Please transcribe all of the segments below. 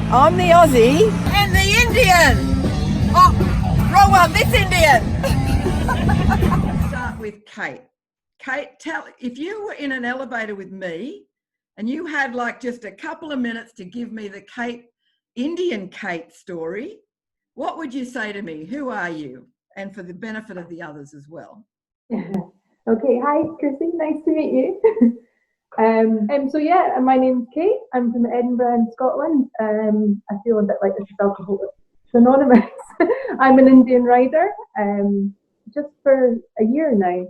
I'm the Aussie. And the Indian. Oh, wrong one, this Indian. Start with Kate. Kate, if you were in an elevator with me and you had like just a couple of minutes to give me the Indian Kate story, what would you say to me? Who are you? And for the benefit of the others as well. Okay, hi, Chrissy. Nice to meet you. So yeah, my name's Kate. I'm from Edinburgh in Scotland. I feel a bit like this is alcoholic anonymous. I'm an Indian rider. Just for a year now.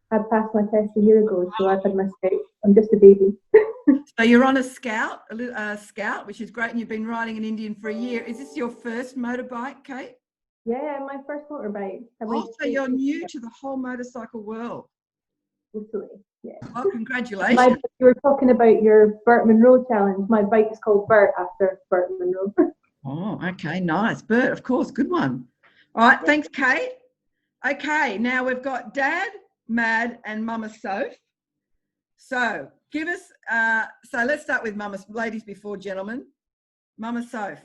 I passed my test a year ago, so I've had my scout. I'm just a baby. So you're on a scout, which is great, and you've been riding an Indian for a year. Is this your first motorbike, Kate? Yeah, my first motorbike. So you're new to the whole motorcycle world. Totally, yeah. Well, congratulations. You were talking about your Bert Munro challenge. My bike is called Bert after Bert Munro. Oh, okay, nice. Bert, of course, good one. All right, thanks, Kate. Okay, now we've got Dad, Mad, and Mama Soph. So give us, so let's start with Mama, ladies before gentlemen. Mama Soph.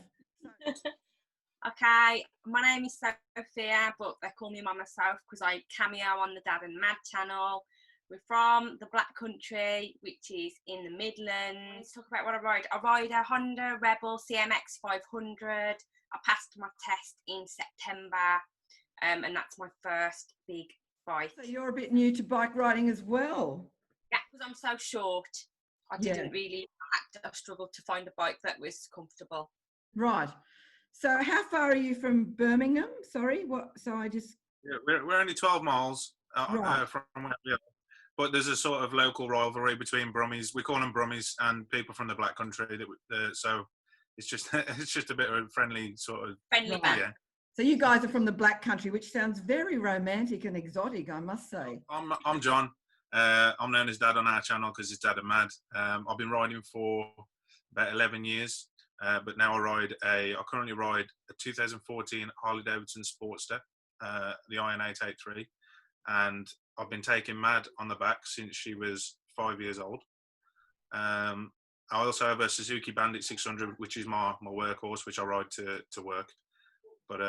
Okay, my name is Sophia, but they call me Mama Soph because I cameo on the Dad and Mad channel. We're from the Black Country, which is in the Midlands. Let's talk about what I ride. I ride a Honda Rebel CMX 500. I passed my test in September, and that's my first big bike. So you're a bit new to bike riding as well. Yeah, because I'm so short. I didn't really I struggled to find a bike that was comfortable. Right. So how far are you from Birmingham? Sorry, what? So I just... Yeah, we're only 12 miles from where we are. But there's a sort of local rivalry between Brummies. We call them Brummies and people from the Black Country. So it's just a bit of a friendly sort of... Friendly band. Yeah. So you guys are from the Black Country, which sounds very romantic and exotic, I must say. I'm John. I'm known as Dad on our channel because it's Dad and Mad. I've been riding for about 11 years, but now I currently ride a 2014 Harley Davidson Sportster, the Iron 883, and I've been taking Mad on the back since she was 5 years old. I also have a Suzuki Bandit 600, which is my workhorse, which I ride to work. But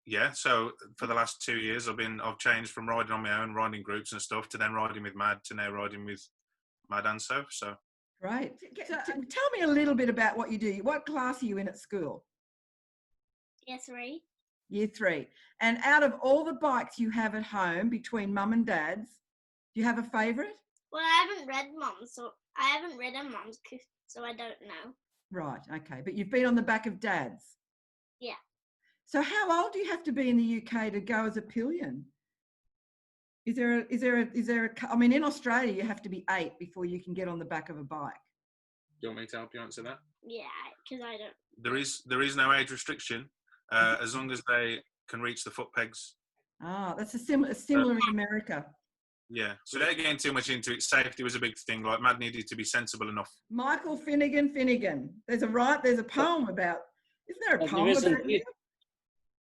yeah, so for the last 2 years, I've changed from riding on my own, riding groups and stuff, to then riding with Mad, to now riding with Mad and Soph. So right. So, tell me a little bit about what you do. What class are you in at school? Year 3. Year 3. And out of all the bikes you have at home between Mum and Dad's, do you have a favourite? Well, I haven't read Mum's, so I haven't ridden Mum's, so I don't know. Right. Okay. But you've been on the back of Dad's. Yeah. So how old do you have to be in the UK to go as a pillion? Is there a, I mean, in Australia, you have to be 8 before you can get on the back of a bike. do you want me to help you answer that? Yeah, because I don't. There is no age restriction, as long as they can reach the foot pegs. Ah, that's similar in America. Yeah, so they're getting too much into it. Safety was a big thing. Like, Mad needed to be sensible enough. Michael Finegan. There's a poem about. Isn't there a poem about you?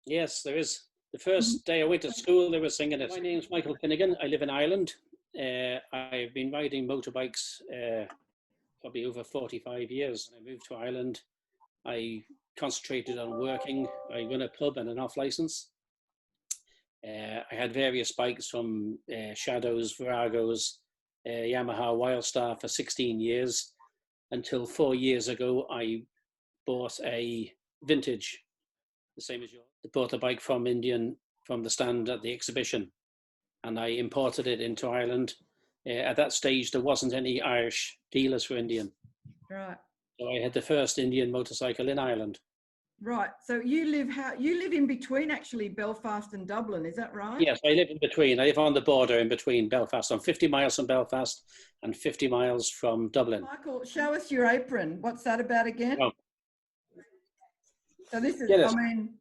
Yes, there is. The first day I went to school, they were singing it. My name's Michael Finegan. I live in Ireland. I've been riding motorbikes probably over 45 years. When I moved to Ireland, I concentrated on working. I run a pub and an off license. I had various bikes from Shadows, Viragos, Yamaha Wildstar for 16 years, until 4 years ago I bought a vintage, the same as yours. I bought a bike from the stand at the exhibition, and I imported it into Ireland. At that stage, there wasn't any Irish dealers for Indian. Right. So I had the first Indian motorcycle in Ireland. Right. So you live in between actually Belfast and Dublin, is that right? Yes, I live in between. I live on the border in between Belfast. I'm 50 miles from Belfast and 50 miles from Dublin. Michael, show us your apron. What's that about again? Oh. So this is, Guinness. I mean,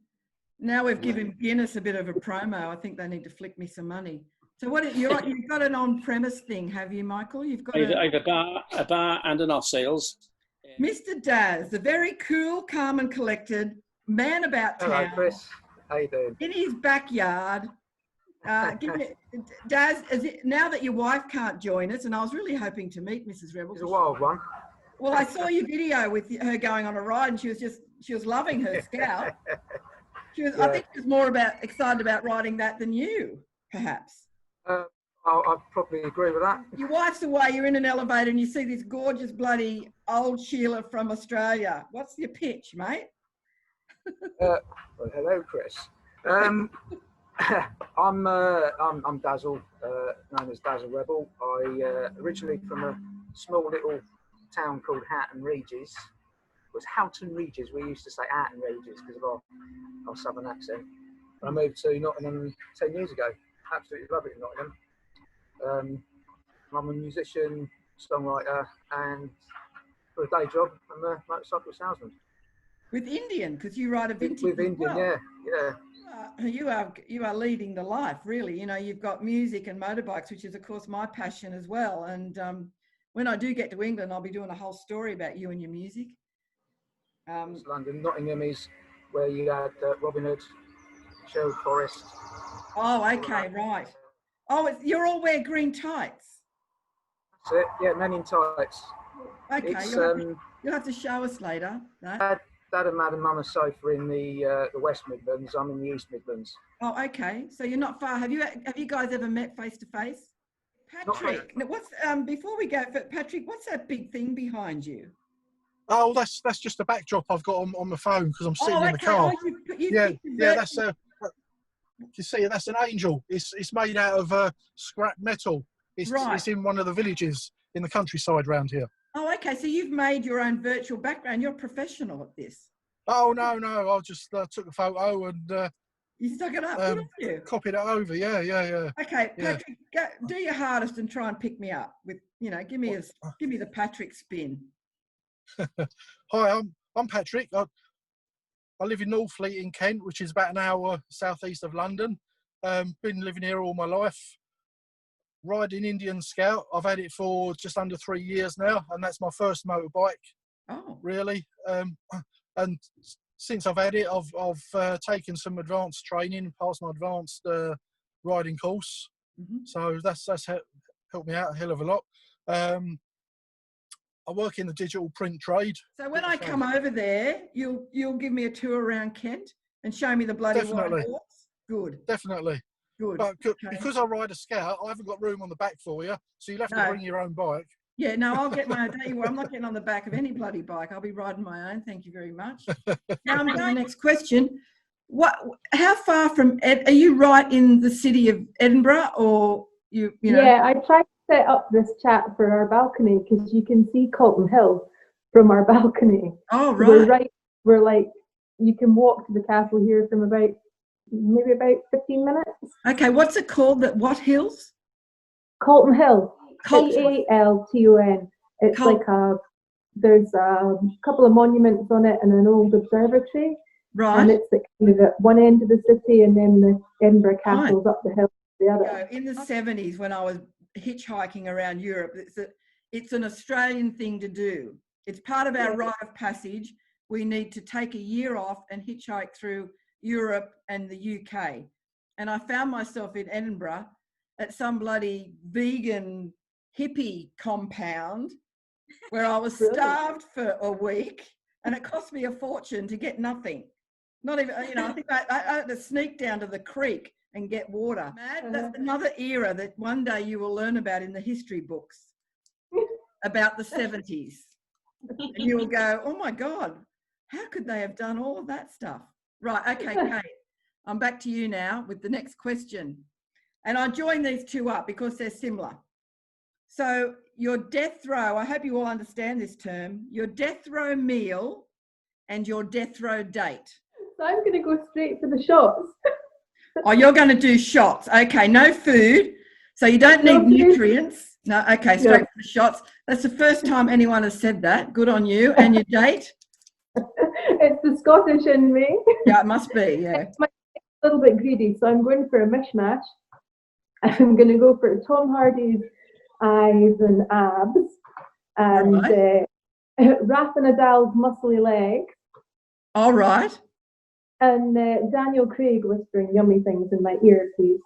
now we've given Guinness a bit of a promo. I think they need to flick me some money. So you've got an on-premise thing, have you, Michael? You've got I have a bar and an off sales. Mr. Daz, the very cool, calm and collected man about town. Hello, Chris. How you doing? In his backyard. Daz, now that your wife can't join us, and I was really hoping to meet Mrs. Rebel. It's a wild one. Well, I saw your video with her going on a ride, and she was loving her Scout. I think she was more excited about riding that than you, perhaps. I'd probably agree with that. Your wife's away, you're in an elevator, and you see this gorgeous bloody old Sheila from Australia. What's your pitch, mate? Well, hello, Chris. I'm Dazzle, known as Dazzle Rebel. I originally from a small little town called Houghton Regis. It was Houghton Regis. We used to say Houghton Regis because of our southern accent. I moved to Nottingham 10 years ago. Absolutely love it in Nottingham. I'm a musician, songwriter, and for a day job, I'm a motorcycle salesman. With Indian, because you ride a vintage. With Indian, well. yeah. You are leading the life, really. You know, you've got music and motorbikes, which is, of course, my passion as well. And when I do get to England, I'll be doing a whole story about you and your music. It's London. Nottingham is where you had Robin Hood, Sherwood Forest. Oh, okay, right. Oh, you're all wear green tights. That's it. Yeah, men in tights. Okay, It's, you'll have to show us later. No? Dad and Mad and Mama Sofa in the West Midlands. I'm in the East Midlands. Oh, okay. So you're not far. Have you guys ever met face to face? Patrick, now what's before we go, Patrick, what's that big thing behind you? Oh, that's just a backdrop I've got on my phone because I'm sitting in the car. Oh, That's you see, that's an angel. It's made out of scrap metal. It's in one of the villages in the countryside around here. Oh, okay. So you've made your own virtual background. You're a professional at this. Oh no, I just took a photo and you stuck it up, didn't you? Copied it over. Yeah. Okay, Patrick, do your hardest and try and pick me up with, give me the Patrick spin. Hi, I'm Patrick. I live in Northfleet in Kent, which is about an hour southeast of London. Been living here all my life. Riding Indian Scout. I've had it for just under 3 years now, and that's my first motorbike. Oh, really? And since I've had it, I've taken some advanced training, passed my advanced riding course. Mm-hmm. So that's helped me out a hell of a lot. I work in the digital print trade. So when I come over there, you'll give me a tour around Kent and show me the bloody Definitely. white horse? Good. Definitely. Good. But okay. Because I ride a Scout, I haven't got room on the back for you, so you'll have to bring your own bike. Yeah, no, I'll get my own. Don't you worry, I'm not getting on the back of any bloody bike. I'll be riding my own. Thank you very much. Now I'm going to the next question. How far from are you right in the city of Edinburgh, or you know? Yeah, I tried to set up this chat for our balcony because you can see Colton Hill from our balcony. Oh, right. We're like, you can walk to the castle here from maybe about 15 minutes. Okay, what's it called? What hills? Colton Hill. Kalton. It's there's a couple of monuments on it and an old observatory. Right. And it's kind of at one end of the city, and then the Edinburgh Castle's up the hill the other. In the 70s, when I was hitchhiking around Europe, it's an Australian thing to do. It's part of our rite of passage. We need to take a year off and hitchhike through Europe and the UK. And I found myself in Edinburgh at some bloody vegan hippie compound where I was starved for a week, and it cost me a fortune to get nothing. Not even, I think I had to sneak down to the creek and get water. That's another era that one day you will learn about in the history books about the 70s. And you will go, oh my God, how could they have done all of that stuff? Right, okay, Kate, I'm back to you now with the next question. And I join these two up because they're similar. So your death row, I hope you all understand this term, your death row meal and your death row date. So I'm going to go straight for the shots. Oh, you're going to do shots. Okay, no food. So you don't need nutrients. No, okay, straight for the shots. That's the first time anyone has said that. Good on you. And your date? It's the Scottish in me. Yeah, it must be, yeah. It's a little bit greedy, so I'm going for a mishmash. I'm going to go for Tom Hardy's eyes and abs, and Rafa Nadal's muscly legs. All right. And Daniel Craig whispering yummy things in my ear, please.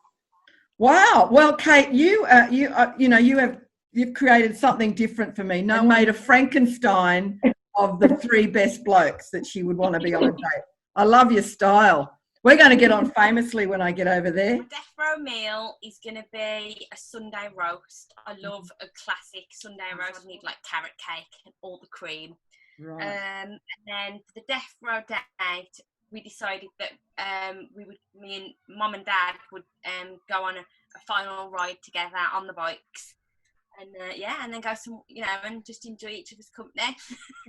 Wow. Well, Kate, you have you've created something different for me. No, made a Frankenstein of the 3 best blokes that she would want to be on a date. I love your style. We're going to get on famously when I get over there. My death row meal is going to be a Sunday roast. I love a classic Sunday roast. I need like carrot cake and all the cream. Right. And then for the death row date, we decided that me and Mum and Dad would go on a final ride together on the bikes. And and then go and just enjoy each other's company.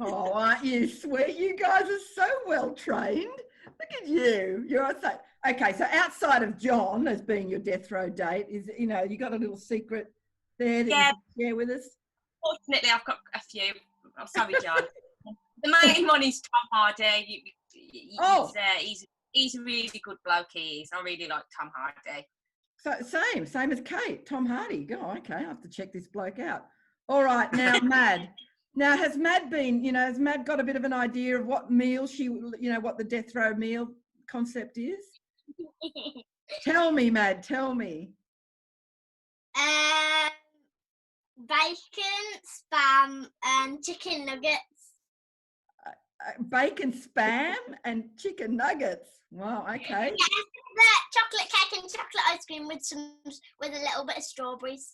Oh, aren't you sweet? You guys are so well trained. Look at you. You're so okay. So outside of John as being your death row date, is you got a little secret there that you can share with us? Fortunately, I've got a few. I'm sorry, John. The main one is Tom Hardy. He's a really good bloke. He is. I really like Tom Hardy. So same as Kate, Tom Hardy. Oh, okay, I have to check this bloke out. All right, now Mad. Now has Mad been, has Mad got a bit of an idea of what meal she, what the death row meal concept is? Tell me, Mad, tell me. Bacon, spam, and chicken nuggets. Bacon, spam, and chicken nuggets. Wow, okay. The chocolate cake and chocolate ice cream with a little bit of strawberries.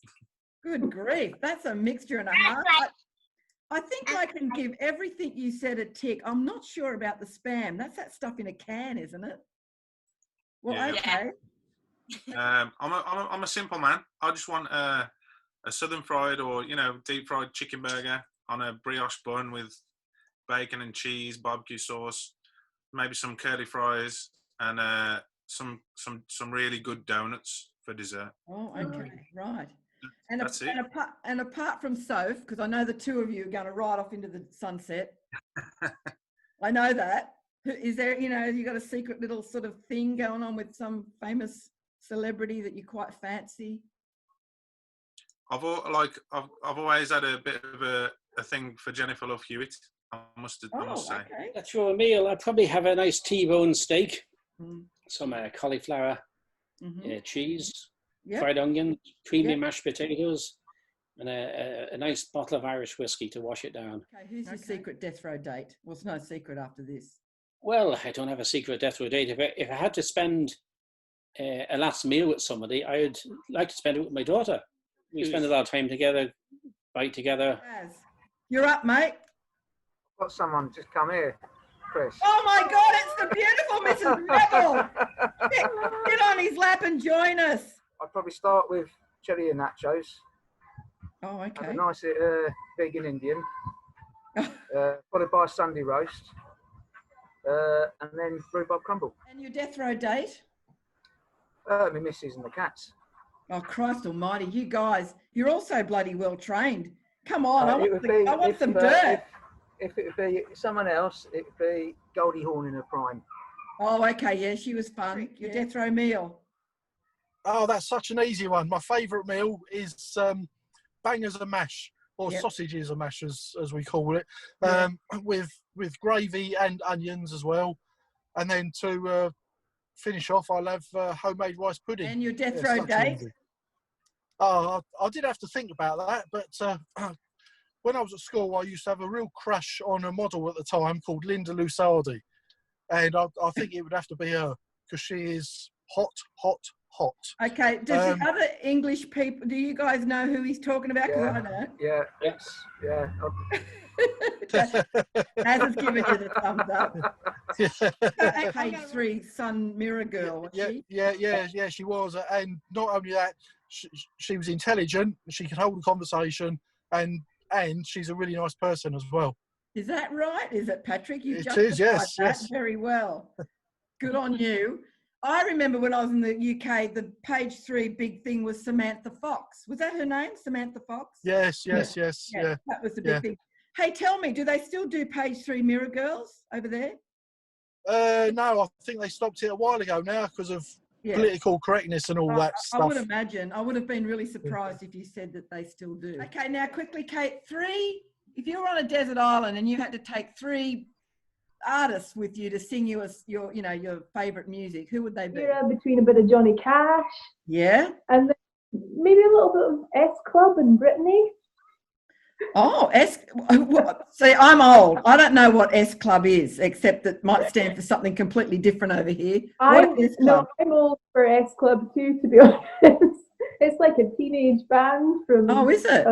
Good grief, that's a mixture and a half. I think I can give everything you said a tick. I'm not sure about the spam. That's that stuff in a can, isn't it? Well, yeah. Okay. I'm a simple man. I just want a southern fried or deep fried chicken burger on a brioche bun with bacon and cheese, barbecue sauce, maybe some curly fries, and some really good donuts for dessert. Oh, okay, right. And That's it. And apart from Soph, because I know the two of you are going to ride off into the sunset. I know that. Is there, have you got a secret little sort of thing going on with some famous celebrity that you quite fancy? I've always had a bit of a thing for Jennifer Love Hewitt. I must say. Okay. That's for a meal. I'd probably have a nice T-bone steak, some cauliflower, cheese, fried onion, creamy mashed potatoes, and a nice bottle of Irish whiskey to wash it down. Okay, who's your secret death row date? Well, it's no secret after this. Well, I don't have a secret death row date. If I had to spend a last meal with somebody, I'd like to spend it with my daughter. We spend a lot of time together, bite together. Yes. You're up, mate. Got someone just come here, Chris. Oh my God, it's the beautiful Mrs. Rebel. Get on his lap and join us. I'd probably start with chili and nachos. Oh, okay. Have a nice vegan Indian, followed by a Sunday roast, and then rhubarb crumble. And your death row date? My missus and the cats. Oh, Christ almighty, you guys, you're also bloody well trained. Come on, I want some dirt. If it would be someone else, it would be Goldie Hawn in her prime. Oh, okay, yeah, she was fun. Your death row meal. Oh, that's such an easy one. My favourite meal is bangers and mash, or sausages and mash, as we call it, with gravy and onions as well. And then to finish off, I'll have homemade rice pudding. And your death row date? Oh, I did have to think about that, but when I was at school, I used to have a real crush on a model at the time called Linda Lusardi. And I think it would have to be her, because she is hot, hot, hot. Okay, does the other English people, do you guys know who he's talking about? Because I don't. Yeah, yeah. As has given you the thumbs up. Page 3, Sun Mirror Girl, was she? Yeah, she was. And not only that, she was intelligent, she could hold a conversation, and she's a really nice person as well. Is that right? Is it, Patrick? You it is, yes. Very well. Good on you. I remember when I was in the UK, the page 3 big thing was Samantha Fox. Was that her name, Samantha Fox? Yes. Yeah. That was the big thing. Hey, tell me, do they still do page 3 Mirror Girls over there? No, I think they stopped it a while ago now because of political correctness and all that stuff. I would imagine. I would have been really surprised if you said that they still do. Okay, now quickly, Kate, if you were on a desert island and you had to take 3 artists with you to sing you your favourite music, who would they be? Yeah, between a bit of Johnny Cash. Yeah. And then maybe a little bit of S Club and Britney. Oh, see, I'm old. I don't know what S Club is, except that it might stand for something completely different over here. What is S Club? No, I'm old for S Club too, to be honest. It's like a teenage band from. Oh, is it?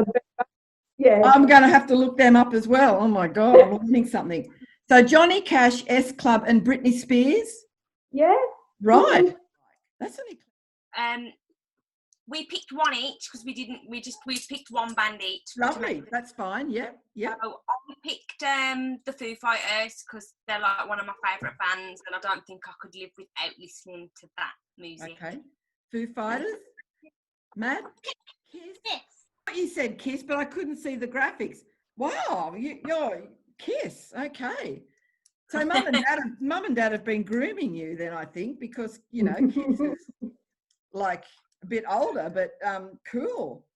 Yeah. I'm going to have to look them up as well. Oh my God, I'm learning something. So Johnny Cash, S Club, and Britney Spears. Yeah. Right. That's only. We picked one each because we picked one band each. Lovely. That's fine. Yeah. Yeah. So I picked the Foo Fighters because they're like one of my favourite bands, and I don't think I could live without listening to that music. Okay. Foo Fighters. Matt. Kiss. You said Kiss, but I couldn't see the graphics. Wow, you're Kiss. Okay. So mum and dad have been grooming you then, I think, because Kiss is like a bit older, but cool.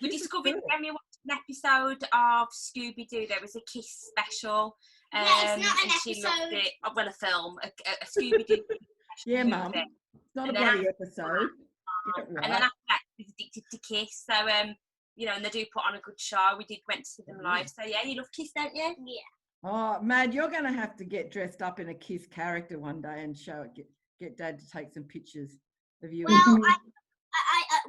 We discovered when we watched an episode of Scooby-Doo, there was a Kiss special. Yeah, it's not an and she episode. loved it. Well, a film, a Scooby-Doo. Yeah, Mum. It's not a bloody episode. And then after that, I was addicted to Kiss. So, and they do put on a good show. We went to see them live. So, yeah, you love Kiss, don't you? Yeah. Oh, Mad, you're going to have to get dressed up in a Kiss character one day and show it. Get Dad to take some pictures of you. Well,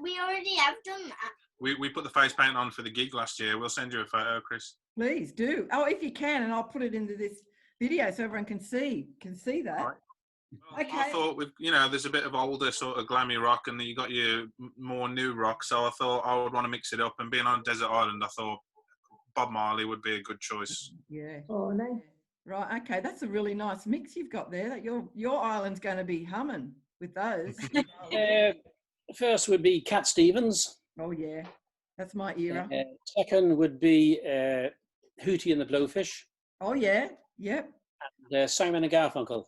we already have done that. We put the face paint on for the gig last year. We'll send you a photo, Chris. Please do. Oh, if you can, and I'll put it into this video so everyone can see that. Right. Well, Okay. I thought there's a bit of older sort of glammy rock, and then you got your more new rock. So I thought I would want to mix it up. And being on a desert island, I thought Bob Marley would be a good choice. Yeah. Oh, nice. Right. Okay. That's a really nice mix you've got there. That your island's going to be humming with those. First would be Cat Stevens. Oh yeah, that's my era. Second would be Hootie and the Blowfish. Oh yeah. Yep. And Simon and Garfunkel.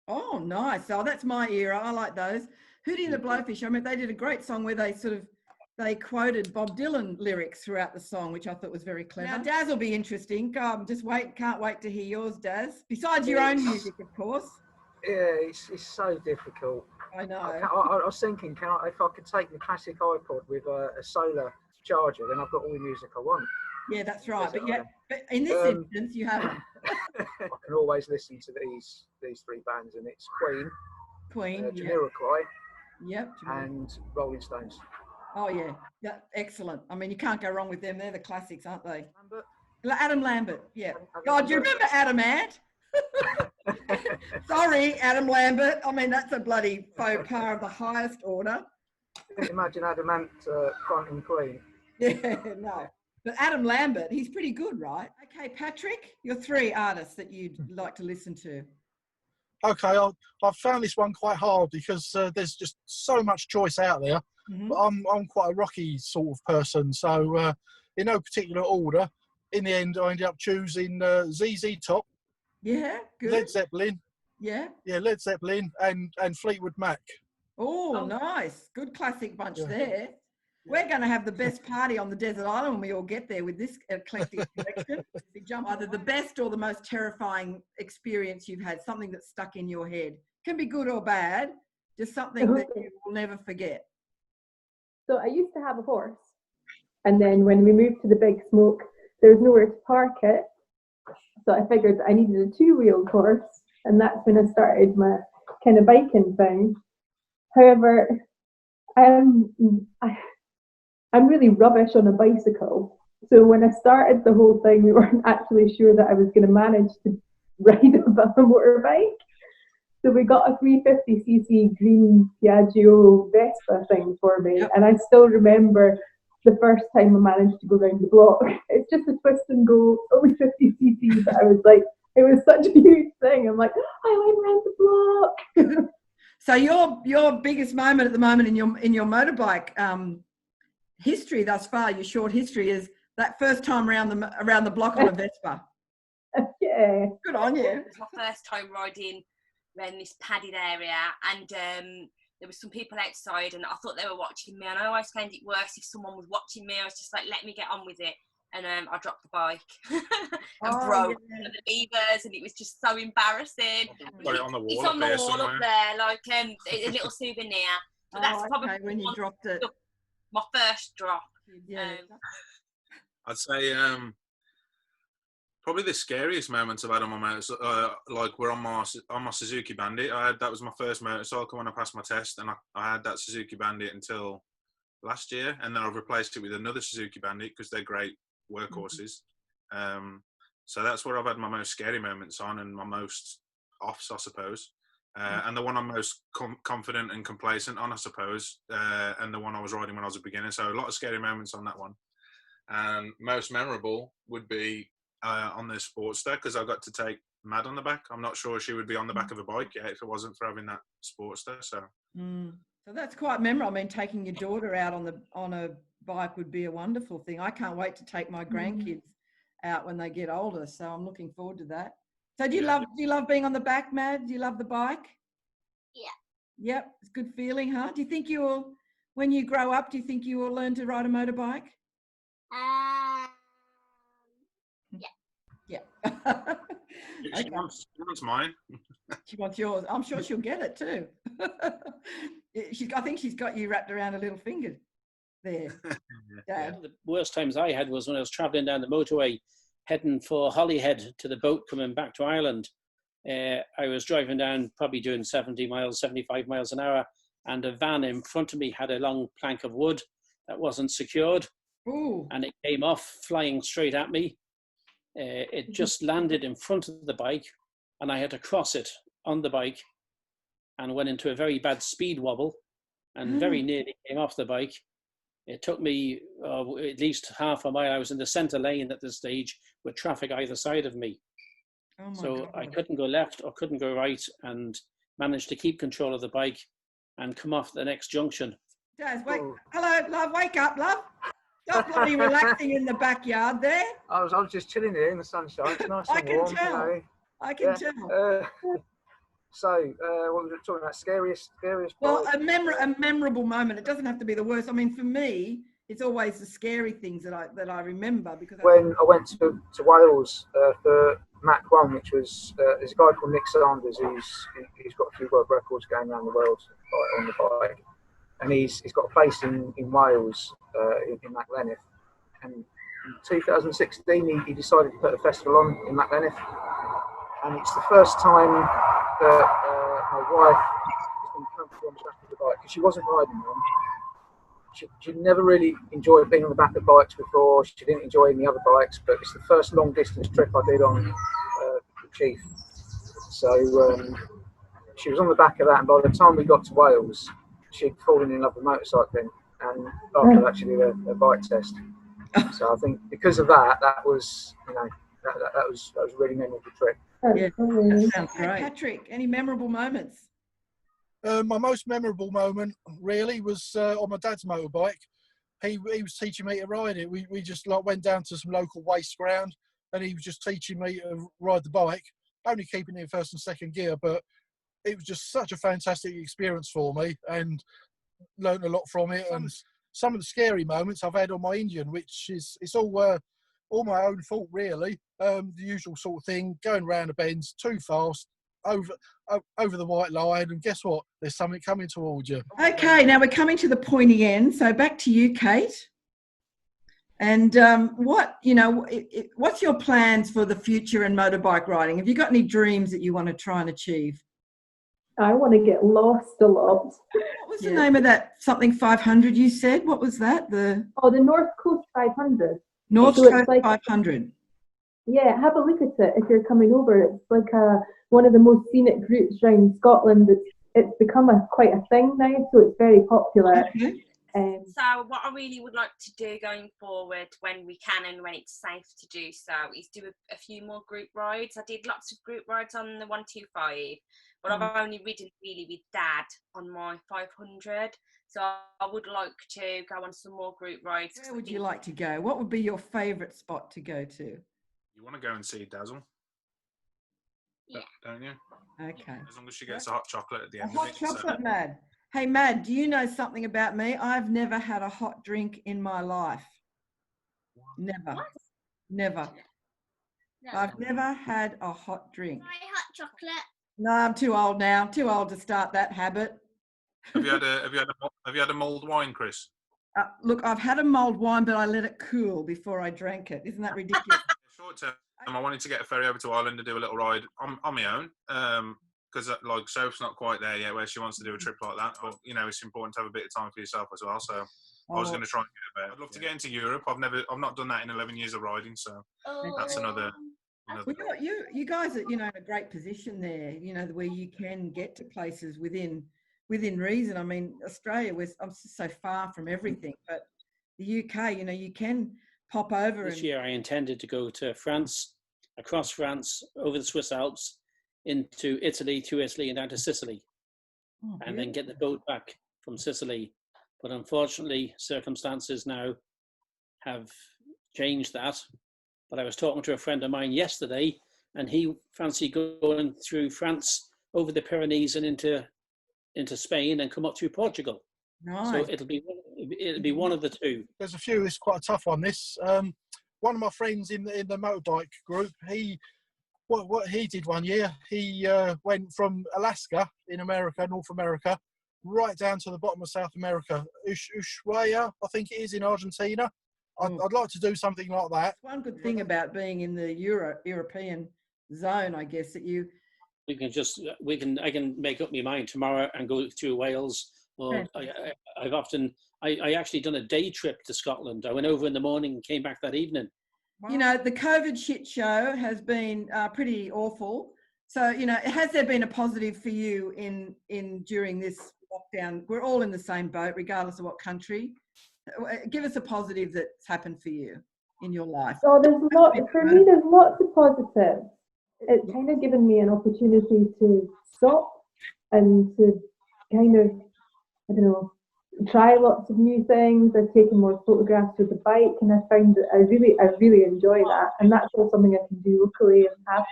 Oh, nice. Oh, that's my era. I like those. Hootie and the Blowfish. I mean, they did a great song where they quoted Bob Dylan lyrics throughout the song, which I thought was very clever. Now, Daz will be interesting. Can't wait to hear yours, Daz. Besides your own music, of course. Yeah, it's so difficult. I know. I was thinking, if I could take the classic iPod with a solar charger, then I've got all the music I want. Yeah, that's right. But in this instance, you haven't. I can always listen to these three bands, and it's Queen, Jamiroquai, yep, and Rolling Stones. Oh yeah, excellent. I mean, you can't go wrong with them. They're the classics, aren't they? Adam Lambert. Yeah. God, do you remember Adam Ant? Sorry, Adam Lambert. I mean, that's a bloody faux pas of the highest order. Imagine Adam Ant fronting Queen. Yeah, no. But Adam Lambert, he's pretty good, right? Okay, Patrick, your three artists that you'd like to listen to. Okay, I've found this one quite hard because there's just so much choice out there. Mm-hmm. But I'm quite a rocky sort of person, so in no particular order, in the end, I ended up choosing ZZ Top. Yeah, good. Led Zeppelin. Yeah. Yeah, Led Zeppelin and Fleetwood Mac. Oh, nice. Good classic bunch there. We're going to have the best party on the desert island when we all get there with this eclectic collection. Either the best or the most terrifying experience you've had, something that's stuck in your head. Can be good or bad, just something that you will never forget. So I used to have a horse, and then when we moved to the Big Smoke, there was nowhere to park it. So I figured I needed a two-wheeled horse, and that's when I started my kind of biking thing. However, I'm really rubbish on a bicycle. So when I started the whole thing, we weren't actually sure that I was going to manage to ride a motorbike. So we got a 350cc green Piaggio Vespa thing for me. Yep. And I still remember the first time I managed to go around the block. It's just a twist and go, only 50cc, but I was like, it was such a huge thing. I'm like, I went around the block. So your biggest moment at the moment in your motorbike history thus far, your short history, is that first time around the block on a Vespa. Yeah. Good on you. It was my first time riding around this padded area, and there was some people outside, and I thought they were watching me, and I always found it worse if someone was watching me. I was just like, let me get on with it. And I dropped the bike and broke the levers, and it was just so embarrassing. Got it on the wall. It's on the wall up there, like a little souvenir. But that's probably when you dropped it. My first drop. Yeah. I'd say probably the scariest moments I've had on my motorcycle, like we're on my Suzuki Bandit. That was my first motorcycle when I passed my test, and I had that Suzuki Bandit until last year, and then I've replaced it with another Suzuki Bandit because they're great workhorses. So that's where I've had my most scary moments on, and my most offs, I suppose. And the one I'm most confident and complacent on, I suppose, and the one I was riding when I was a beginner. So a lot of scary moments on that one. And most memorable would be on the Sportster, because I got to take Mad on the back. I'm not sure she would be on the back of a bike yet if it wasn't for having that Sportster. So that's quite memorable. I mean, taking your daughter out on a bike would be a wonderful thing. I can't wait to take my grandkids out when they get older. So I'm looking forward to that. So do you love being on the back, Mad? Do you love the bike? Yeah. Yep, it's a good feeling, huh? Do you think you will, when you grow up, do you think you will learn to ride a motorbike? Yeah. She wants mine. She wants yours. I'm sure she'll get it too. I think she's got you wrapped around her little finger there. Dad. One of the worst times I had was when I was travelling down the motorway, heading for Holyhead to the boat coming back to Ireland. I was driving down, probably doing 70 miles, 75 miles an hour, and a van in front of me had a long plank of wood that wasn't secured. Ooh. And it came off flying straight at me. It just landed in front of the bike, and I had to cross it on the bike and went into a very bad speed wobble and very nearly came off the bike. It took me at least half a mile. I was in the centre lane at this stage with traffic either side of me. Oh so God. I couldn't go left or couldn't go right, and managed to keep control of the bike and come off the next junction. Daz, hello, love, wake up, love. Stop bloody relaxing in the backyard there. I was just chilling here in the sunshine. It's nice and warm. I can tell. So, what was it talking about? Scariest. Well, a memorable moment. It doesn't have to be the worst. I mean, for me, it's always the scary things that I remember, because when I went to Wales for Mach 1, which was there's a guy called Nick Sanders who's got a few world records going around the world on the bike, and he's got a place in Wales in Machleneth, and in 2016 he decided to put a festival on in Machleneth, and it's the first time that my wife has been comfortable on the back of the bike, because she wasn't riding one. She'd never really enjoyed being on the back of bikes before. She didn't enjoy any other bikes, but it's the first long distance trip I did on the Chief. So she was on the back of that, and by the time we got to Wales, she'd fallen in love with motorcycling, and after actually the bike test. So I think because of that, that was that was a really memorable trip. Yeah, that sounds great. Patrick, any memorable moments? My most memorable moment really was on my dad's motorbike. He was teaching me to ride it. We just went down to some local waste ground, and he was just teaching me to ride the bike, only keeping it in first and second gear, but it was just such a fantastic experience for me, and learned a lot from it. And some of the scary moments I've had on my Indian, which is all my own fault really. The usual sort of thing, going around the bends too fast, over the white line, and guess what? There's something coming towards you. Okay, now we're coming to the pointy end. So back to you, Kate. And what's your plans for the future in motorbike riding? Have you got any dreams that you want to try and achieve? I want to get lost a lot. What was the name of that something 500 you said? What was that? The North Coast 500. North Coast 500. Yeah, have a look at it if you're coming over. It's like one of the most scenic routes around Scotland. It's become quite a thing now, so it's very popular. Okay. So what I really would like to do going forward, when we can and when it's safe to do so, is do a few more group rides. I did lots of group rides on the 125, but I've only ridden really with Dad on my 500. So I would like to go on some more group rides. Where would you like to go? What would be your favourite spot to go to? You want to go and see Dazzle? Yeah. Don't you? Okay. As long as she gets a hot chocolate at the end Hot of it. chocolate, Mad. Hey, Mad, do you know something about me? I've never had a hot drink in my life. Never. What? Never. No. I've never had a hot drink. Try hot chocolate. No, I'm too old now. Too old to start that habit. Have you had a mulled wine, Chris? Look, I've had a mulled wine, but I let it cool before I drank it. Isn't that ridiculous? Short term, I wanted to get a ferry over to Ireland to do a little ride on my own. Because like Soph's not quite there yet, where she wants to do a trip like that. But you know, it's important to have a bit of time for yourself as well. So I was going to try and get there. I'd love to get into Europe. I've not done that in 11 years of riding. So that's another. Well, you guys are, in a great position there. Where you can get to places within reason. I mean, Australia, I'm so far from everything, but the UK, you can pop over. This year, I intended to go to France, across France, over the Swiss Alps, into Italy, to Italy, and down to Sicily, and then get the boat back from Sicily. But unfortunately, circumstances now have changed that. But I was talking to a friend of mine yesterday, and he fancied going through France, over the Pyrenees, and into Spain, and come up through Portugal. Nice. So it'll be one of the two. There's a few. It's quite a tough one. This one of my friends in the motorbike group. What he did one year. He went from Alaska in America, North America, right down to the bottom of South America. Ushuaia, I think it is, in Argentina. I'd like to do something like that. One good thing about being in the European zone, I guess, that you. I can make up my mind tomorrow and go through Wales. Or I actually done a day trip to Scotland. I went over in the morning and came back that evening. Wow. The COVID shit show has been pretty awful. So, has there been a positive for you in during this lockdown? We're all in the same boat, regardless of what country. Give us a positive that's happened for you in your life. So there's lots of positives. It's kind of given me an opportunity to stop and to kind of, try lots of new things. I've taken more photographs with the bike, and I found that I really enjoy that, and that's all something I can do locally and have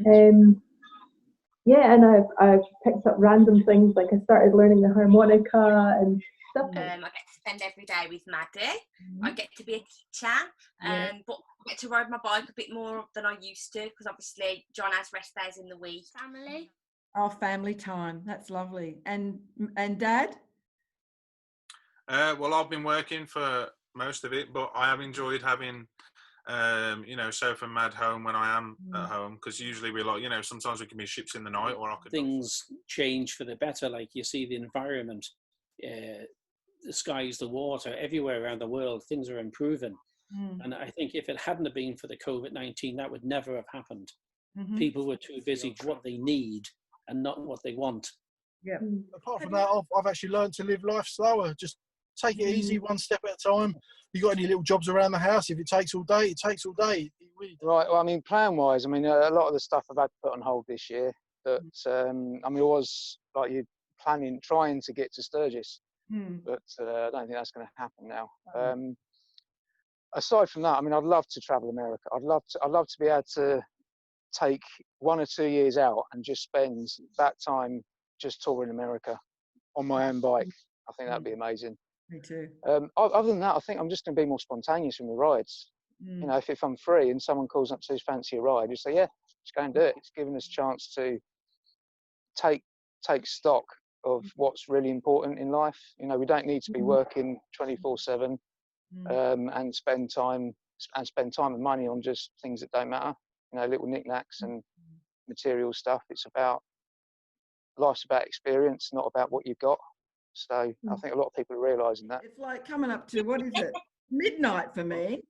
done. And I've picked up random things, like I started learning the harmonica and stuff. I get to spend every day with Maddie. I get to be a teacher, but I get to ride my bike a bit more than I used to, because obviously John has rest days in the week. Family. Oh, family time. That's lovely. And Dad? Well, I've been working for most of it, but I have enjoyed having, Soph and Mad home when I am at home, because usually we're like, sometimes we can be ships in the night, or things change for the better. Like you see the environment, the skies, the water, everywhere around the world, things are improving. And I think if it hadn't have been for the COVID-19, that would never have happened. People were too busy with what they need and not what they want. Yeah. Apart from that, I've actually learned to live life slower. Just take it easy, one step at a time. You got any little jobs around the house? If it takes all day, it takes all day. Right. Well, I mean, plan-wise, a lot of the stuff I've had to put on hold this year. But I was like you trying to get to Sturgis, but I don't think that's going to happen now. Aside from that, I'd love to travel America. I'd love to be able to take 1 or 2 years out and just spend that time just touring America on my own bike. I think that'd be amazing. Me too. Other than that, I think I'm just going to be more spontaneous with my rides. If I'm free and someone calls up and says fancy a ride, just say, yeah, just go and do it. It's giving us a chance to take stock of what's really important in life. We don't need to be working 24/7 and spend time and money on just things that don't matter. Little knickknacks and material stuff. Life's about experience, not about what you've got. So I think a lot of people are realising that. It's like coming up to, what is it, midnight for me.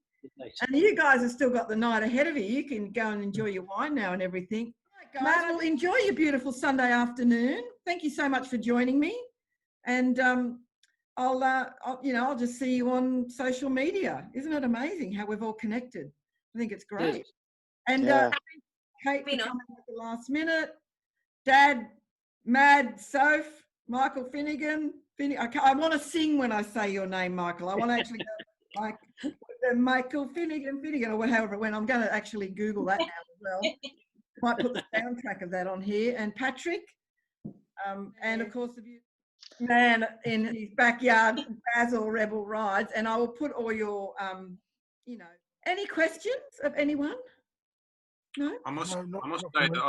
And you guys have still got the night ahead of you. You can go and enjoy your wine now and everything. Right, guys, well, enjoy your beautiful Sunday afternoon. Thank you so much for joining me. And I'll just see you on social media. Isn't it amazing how we've all connected? I think it's great. And Kate, for coming at the last minute. Dad, Mad, Soph, Michael Finegan. I want to sing when I say your name, Michael. I want to actually go like Michael Finegan, or however it went. I'm going to actually Google that now as well. Might put the soundtrack of that on here. And Patrick, and of course the man in his backyard, Dazzle Rebel Rides. And I will put all your, any questions of anyone? No? I must say that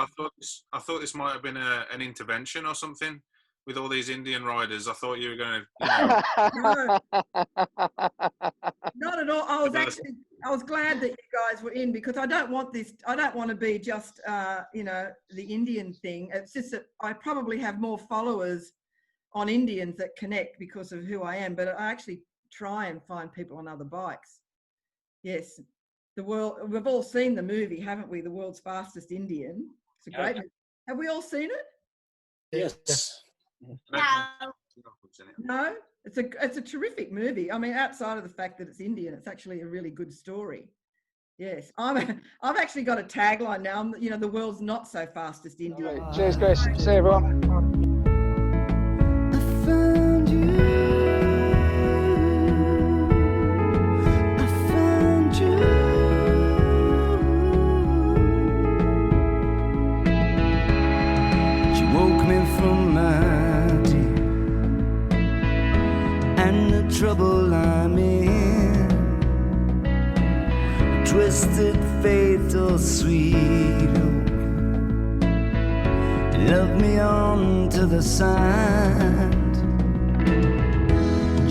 I thought this might have been an intervention or something. with all these Indian riders. I thought you were going to. No, not at all. I was glad that you guys were in, because I don't want to be just, the Indian thing. It's just that I probably have more followers on Indians that connect because of who I am, but I actually try and find people on other bikes. Yes. We've all seen the movie, haven't we? The World's Fastest Indian. It's a great movie. Have we all seen it? Yes. No, it's a terrific movie. I mean, outside of the fact that it's Indian, it's actually a really good story. Yes, I've actually got a tagline now. I'm, the world's not so fastest Indian. Right. Cheers, Chris. See you, everyone. Trouble I'm in, twisted fatal sweet hope, love me on to the sand,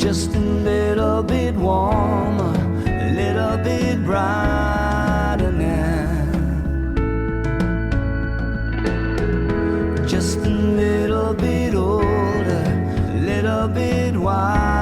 just a little bit warmer, a little bit brighter now, just a little bit older, a little bit wiser.